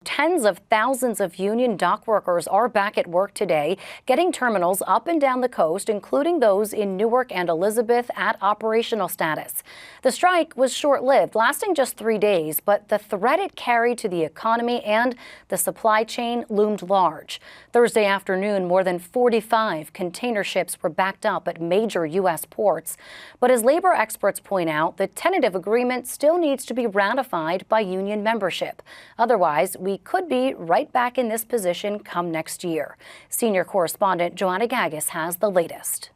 Tens of thousands of union dock workers are back at work today, getting terminals up and down the coast, including those in Newark and Elizabeth, at operational status. The strike was short-lived, lasting just 3 days, but the threat it carried to the economy and the supply chain loomed large. Thursday afternoon, more than 45 container ships were backed up at major U.S. ports. But as labor experts point out, the tentative agreement still needs to be ratified by union membership. Otherwise, we could be right back in this position come next year. Senior correspondent Joanna Gagas has the latest.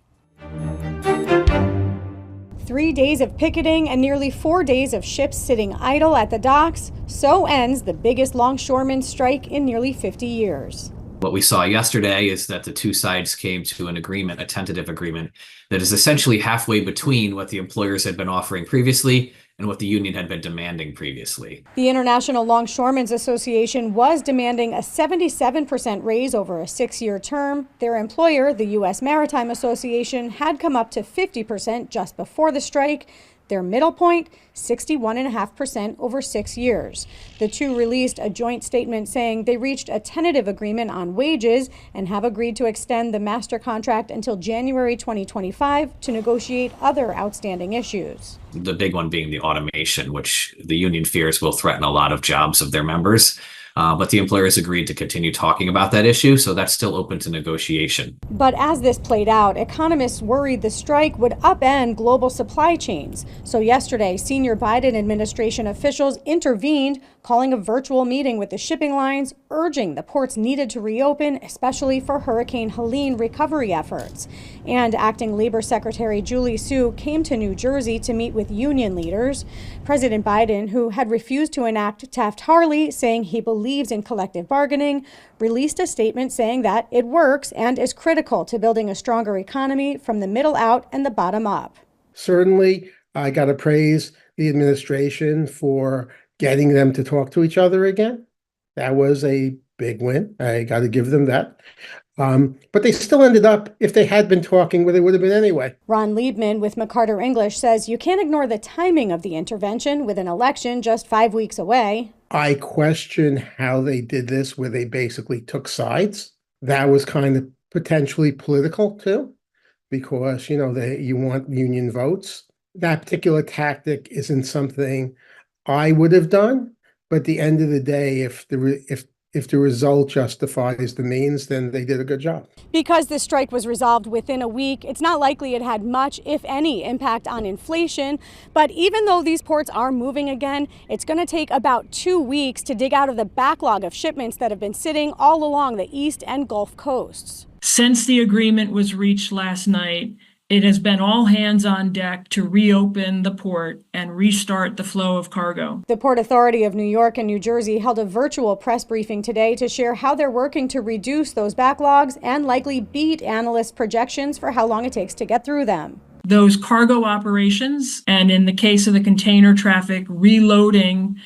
3 days of picketing and nearly 4 days of ships sitting idle at the docks. So ends the biggest longshoremen strike in nearly 50 years. What we saw yesterday is that the two sides came to an agreement, a tentative agreement, that is essentially halfway between what the employers had been offering previously and what the union had been demanding previously. The International Longshoremen's Association was demanding a 77% raise over a 6-year term. Their employer, the U.S. Maritime Association, had come up to 50% just before the strike. Their middle point, 61.5% over 6 years. The two released a joint statement saying they reached a tentative agreement on wages and have agreed to extend the master contract until January 2025 to negotiate other outstanding issues. The big one being the automation, which the union fears will threaten a lot of jobs of their members. But the employers agreed to continue talking about that issue, so that's still open to negotiation. But as this played out, economists worried the strike would upend global supply chains. So yesterday, senior Biden administration officials intervened, calling a virtual meeting with the shipping lines, urging the ports needed to reopen, especially for Hurricane Helene recovery efforts. And Acting Labor Secretary Julie Su came to New Jersey to meet with union leaders. President Biden, who had refused to enact Taft-Hartley, saying he believes in collective bargaining, released a statement saying that it works and is critical to building a stronger economy from the middle out and the bottom up. Certainly, I got to praise the administration for getting them to talk to each other again. That was a big win. I got to give them that. But they still ended up, if they had been talking, where they would have been anyway. Ron Liebman with McCarter English says you can't ignore the timing of the intervention with an election just 5 weeks away. I question how they did this, where they basically took sides. That was kind of potentially political too, because, you want union votes. That particular tactic isn't something I would have done. But at the end of the day, if the result justifies the means, then they did a good job. Because the strike was resolved within a week, it's not likely it had much, if any, impact on inflation. But even though these ports are moving again, it's going to take about 2 weeks to dig out of the backlog of shipments that have been sitting all along the East and Gulf coasts. Since the agreement was reached last night, it has been all hands on deck to reopen the port and restart the flow of cargo. The Port Authority of New York and New Jersey held a virtual press briefing today to share how they're working to reduce those backlogs and likely beat analysts' projections for how long it takes to get through them. Those cargo operations, and in the case of the container traffic, reloading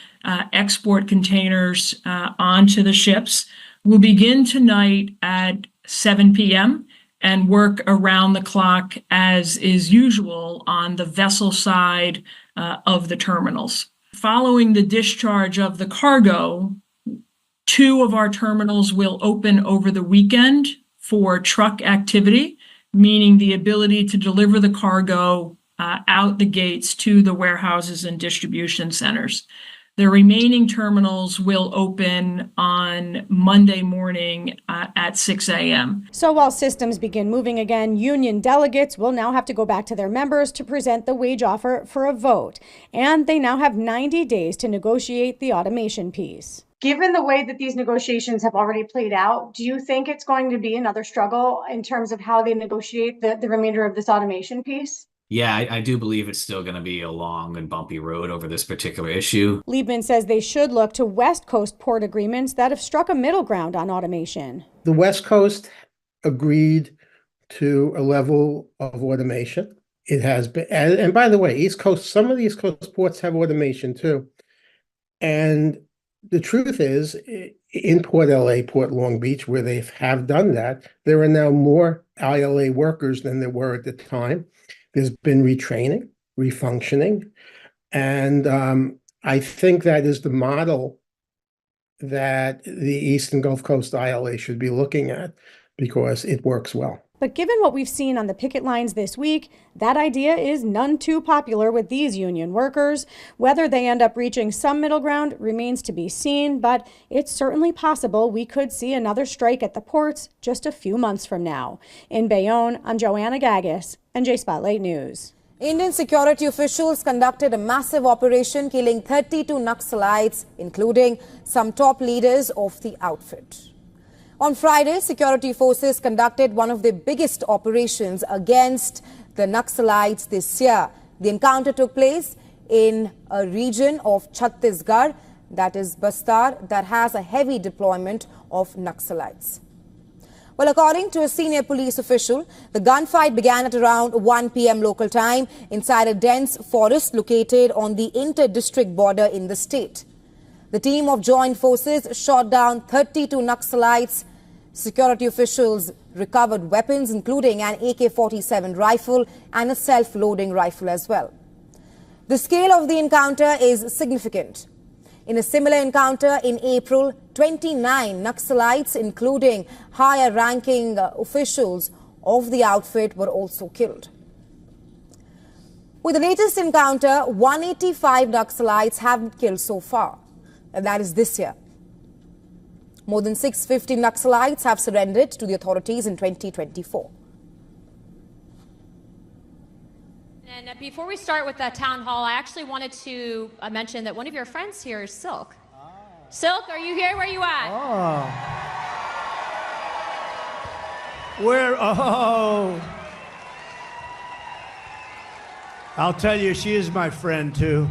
export containers onto the ships, will begin tonight at 7 p.m. and work around the clock as is usual on the vessel side of the terminals. Following the discharge of the cargo, 2 of our terminals will open over the weekend for truck activity, meaning the ability to deliver the cargo out the gates to the warehouses and distribution centers. The remaining terminals will open on Monday morning at 6 a.m. So while systems begin moving again, union delegates will now have to go back to their members to present the wage offer for a vote. And they now have 90 days to negotiate the automation piece. Given the way that these negotiations have already played out, do you think it's going to be another struggle in terms of how they negotiate the remainder of this automation piece? Yeah, I do believe it's still going to be a long and bumpy road over this particular issue. Liebman says they should look to West Coast port agreements that have struck a middle ground on automation. The West Coast agreed to a level of automation. It has been, and by the way, East Coast, some of the East Coast ports have automation too. And the truth is, in Port LA, Port Long Beach, where they have done that, there are now more ILA workers than there were at the time. There's been retraining, refunctioning, and I think that is the model that the Eastern Gulf Coast ILA should be looking at because it works well. But given what we've seen on the picket lines this week, that idea is none too popular with these union workers. Whether they end up reaching some middle ground remains to be seen, but it's certainly possible we could see another strike at the ports just a few months from now. In Bayonne, I'm Joanna Gagis, NJ Spotlight News. Indian security officials conducted a massive operation killing 32 Naxalites, including some top leaders of the outfit. On Friday, security forces conducted one of the biggest operations against the Naxalites this year. The encounter took place in a region of Chhattisgarh, that is Bastar, that has a heavy deployment of Naxalites. Well, according to a senior police official, the gunfight began at around 1 p.m. local time inside a dense forest located on the inter-district border in the state. The team of joint forces shot down 32 Naxalites. Security officials recovered weapons, including an AK-47 rifle and a self-loading rifle as well. The scale of the encounter is significant. In a similar encounter in April, 29 Naxalites, including higher-ranking officials of the outfit, were also killed. With the latest encounter, 185 Naxalites have been killed so far, and that is this year. More than 650 Naxalites have surrendered to the authorities in 2024. And before we start with the town hall, I actually wanted to mention that one of your friends here is Silk. Silk, are you here? Where are you at? Oh. I'll tell you, she is my friend too.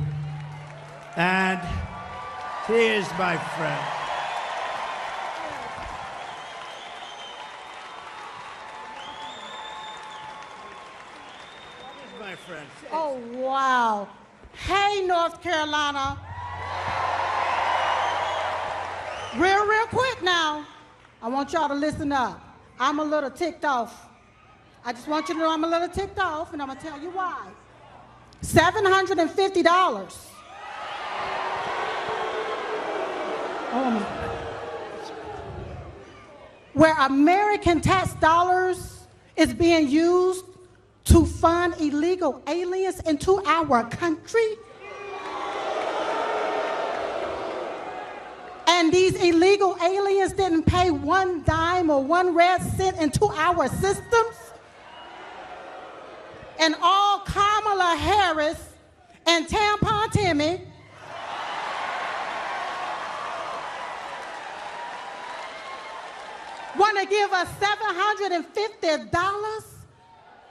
And she is my friend. Oh, wow. Hey, North Carolina. Real quick now. I want y'all to listen up. I'm a little ticked off. I just want you to know I'm a little ticked off, and I'm going to tell you why. $750. Oh, my. Where American tax dollars is being used to fund illegal aliens into our country. And these illegal aliens didn't pay one dime or one red cent into our systems. And all Kamala Harris and Tampon Timmy want to give us $750?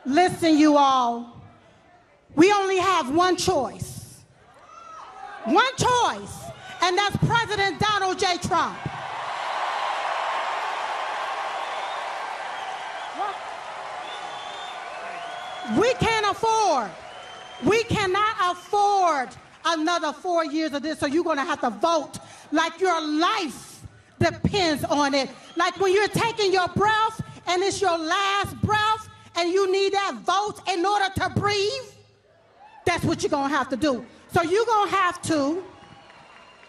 Listen, you all, we only have one choice. One choice, and that's President Donald J. Trump. We cannot afford another 4 years of this, so you're going to have to vote like your life depends on it. Like when you're taking your breath and it's your last breath, and you need that vote in order to breathe, that's what you're going to have to do. So you're going to have to,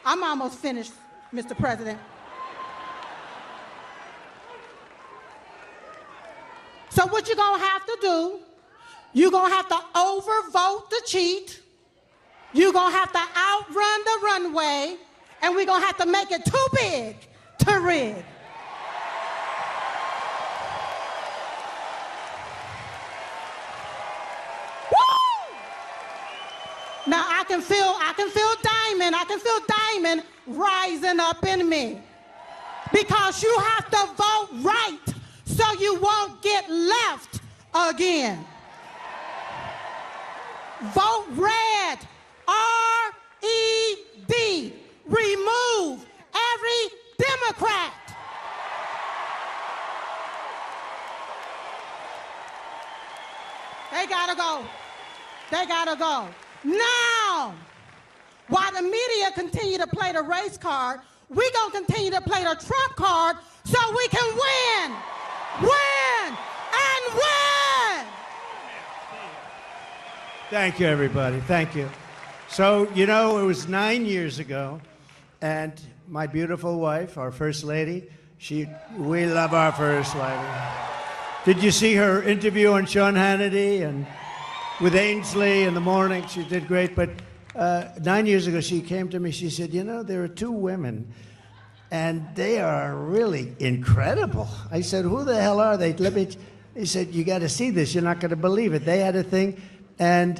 I'm almost finished, Mr. President. So what you're going to have to do, you're going to have to overvote the cheat, you're going to have to outrun the runway, and we're going to have to make it too big to rig. Now I can feel Diamond rising up in me. Because you have to vote right so you won't get left again. Vote red, R-E-D. Remove every Democrat. They gotta go. They gotta go. Now, while the media continue to play the race card, we're going to continue to play the Trump card so we can win, win, and win. Thank you, everybody. Thank you. So, you know, it was 9 years ago, and my beautiful wife, our First Lady. We love our First Lady. Did you see her interview on Sean Hannity and with Ainsley in the morning? She did great. But 9 years ago, she came to me. She said, you know, there are two women, and they are really incredible. I said, who the hell are they? He said, you got to see this. You're not going to believe it. They had a thing, and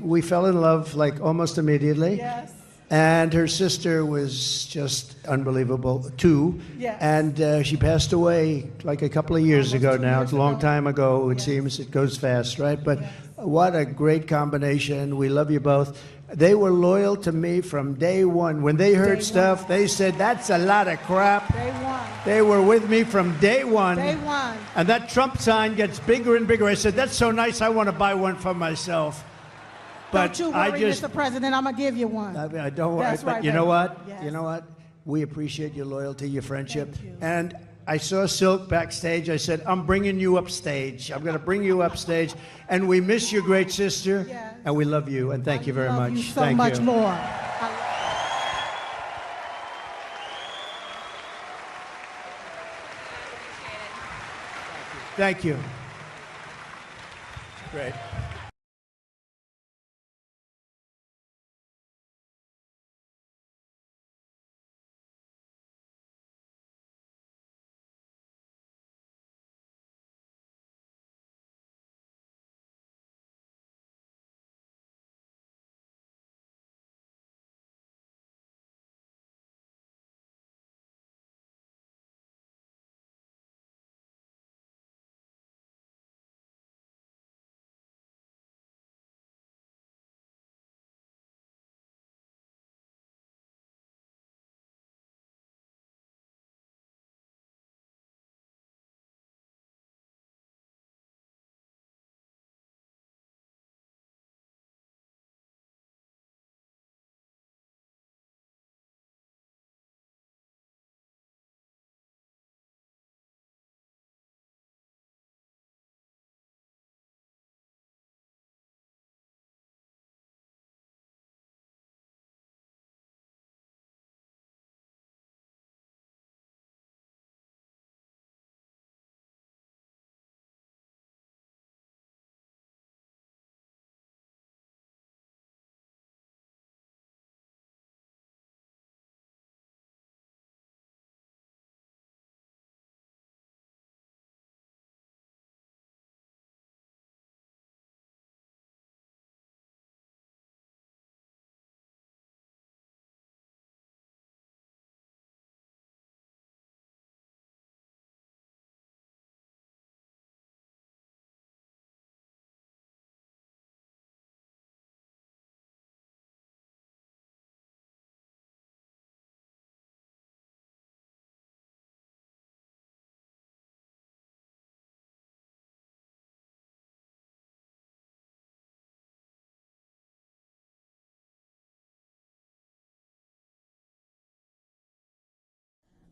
we fell in love like almost immediately. Yes. And her sister was just unbelievable, too. Yes. And she passed away like a couple of years ago now. It's a long time ago, it seems. It goes fast, right? But what a great combination. We love you both. They were loyal to me from day one. When they heard stuff, they said, that's a lot of crap. Day one. They were with me from day one. Day one. And that Trump sign gets bigger and bigger. I said, that's so nice, I want to buy one for myself. But Don't you worry, Mr. President, I'm going to give you one. I don't worry. That's But right, you know baby. what? Yes. You know what? We appreciate your loyalty, your friendship. Thank you. And I saw Silk backstage. I said, I'm bringing you upstage. I'm going to bring you upstage. And we miss your great sister. Yes. And we love you. And thank you very Love much. you so Thank much you. more. Thank you. Great.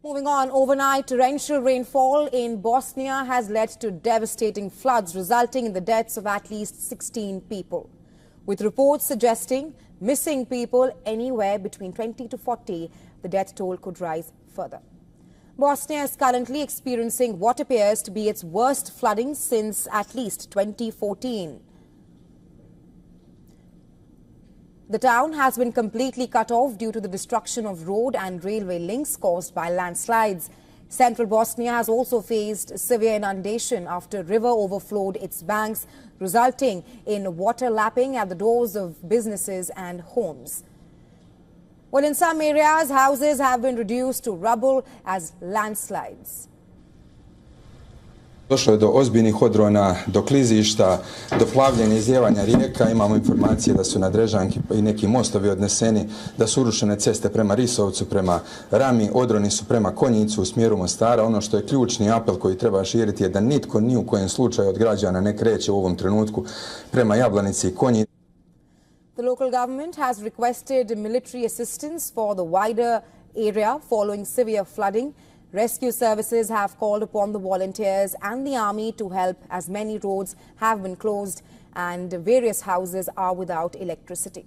Moving on, overnight torrential rainfall in Bosnia has led to devastating floods, resulting in the deaths of at least 16 people, with reports suggesting missing people anywhere between 20 to 40. The death toll could rise further. Bosnia is currently experiencing what appears to be its worst flooding since at least 2014. The town has been completely cut off due to the destruction of road and railway links caused by landslides. Central Bosnia has also faced severe inundation after a river overflowed its banks, resulting in water lapping at the doors of businesses and homes. Well, in some areas, houses have been reduced to rubble as landslides. Došlo je do ozbiljnih odrona, do klizišta, do plavljenja i izlijevanja rijeka. Imamo informacije da su na Drežanki i neki mostovi odneseni, da su urušene ceste prema Risovcu, prema Rami, odroni su prema Konjicu u smjeru Mostara. Ono što je ključni apel koji treba širiti je da nitko ni u kojem slučaju od građana ne kreće u ovom trenutku prema Jablanici i Konjici. The local government has requested military assistance for the wider area following severe flooding. Rescue services have called upon the volunteers and the army to help as many roads have been closed and various houses are without electricity.